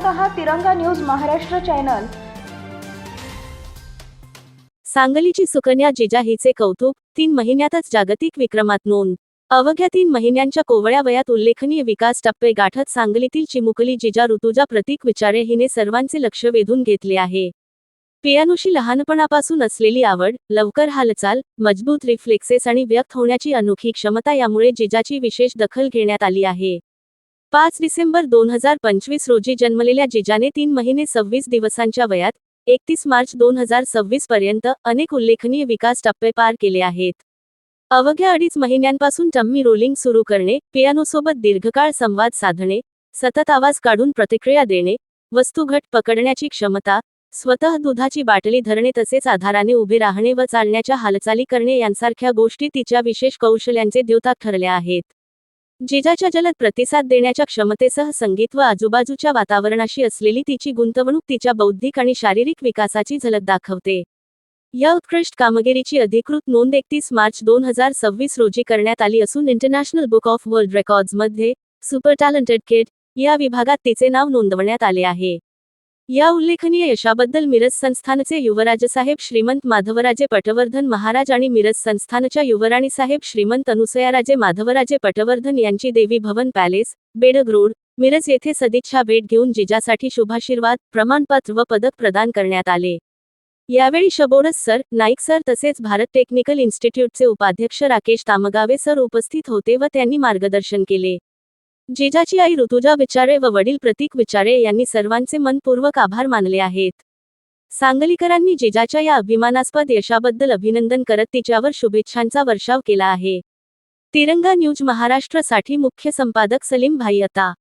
पाहत आहात तिरंगा न्यूज महाराष्ट्र चॅनल। सांगलीची सुकन्या जिजा हिचे कौतुक, 3 महिन्यातच जागतिक विक्रमात नोंद। अवघ्या 3 महिन्यांच्या कोवळ्या वयात उल्लेखनीय विकास टप्पे गाठत सांगलीतील चिमुकली जिजा ऋतुजा प्रतीक विचारे हिने सर्वांचे लक्ष वेधून घेतले आहे। पियानोशी लहानपणापासून असलेली आवड, लवकर हालचाल, मजबूत रिफ्लेक्सेस आणि व्यक्त होण्याची अनोखी क्षमता यामुळे जिजाची विशेष दखल घेण्यात आली आहे। 5 डिसेंबर 2025 रोजी जन्मलेल्या जिजाने 3 महिने 26 दिवसांच्या वयात 31 मार्च 2026 पर्यंत अनेक उल्लेखनीय विकास टप्पे पार केले आहेत। अवघ्या 2.5 महिन्यांपासून टम्मी रोलिंग सुरू करणे, पियानोसोबत दीर्घकाळ संवाद साधणे, सतत आवाज काढून प्रतिक्रिया देणे, वस्तू घट्ट पकडण्याची क्षमता, स्वतः दुधाची बाटली धरणे तसेच आधाराने उभे राहणे व चालण्याच्या हालचाली करणे यांसारख्या गोष्टी तिच्या विशेष कौशल्यांचे द्योतक ठरल्या आहेत। जिजाच्या जलद प्रतिसाद देण्याच्या क्षमतेसह संगीत व आजूबाजूच्या वातावरणाशी असलेली तिची गुंतवणूक तिच्या बौद्धिक आणि शारीरिक विकासाची झलक दाखवते। या उत्कृष्ट कामगिरीची अधिकृत नोंद 31 मार्च 2026 रोजी करण्यात आली असून इंटरनॅशनल बुक ऑफ वर्ल्ड रेकॉर्ड्समध्ये सुपर टॅलेंटेड किड या विभागात तिचे नाव नोंदवण्यात आले आहे। या उल्लेखनीय यशाबद्दल मिरज संस्थानचे युवराजसाहेब श्रीमंत माधवराजे पटवर्धन महाराज आणि मिरज संस्थानच्या युवराणीसाहेब श्रीमंत अनुसयाराजे माधवराजे पटवर्धन यांची देवी भवन पॅलेस, बेडग रोड, मिरज येथे सदिच्छा भेट घेऊन जिजासाठी शुभाशीर्वाद, प्रमाणपत्र व पदक प्रदान करण्यात आले। यावेळी शबोडस सर, नाईक सर तसेच भारत टेक्निकल इन्स्टिट्यूटचे उपाध्यक्ष राकेश तामगावे सर उपस्थित होते व त्यांनी मार्गदर्शन केले। जिजाची आई ऋतुजा विचारे व वडील प्रतीक विचारे यांनी सर्वांचे मनपूर्वक आभार मानले आहेत। सांगलीकरांनी जिजाच्या या अभिमानास्पद यशाबद्दल अभिनंदन करत तिच्यावर शुभेच्छांचा वर्षाव केला आहे। तिरंगा न्यूज महाराष्ट्र साठी मुख्य संपादक सलीम भाई अता।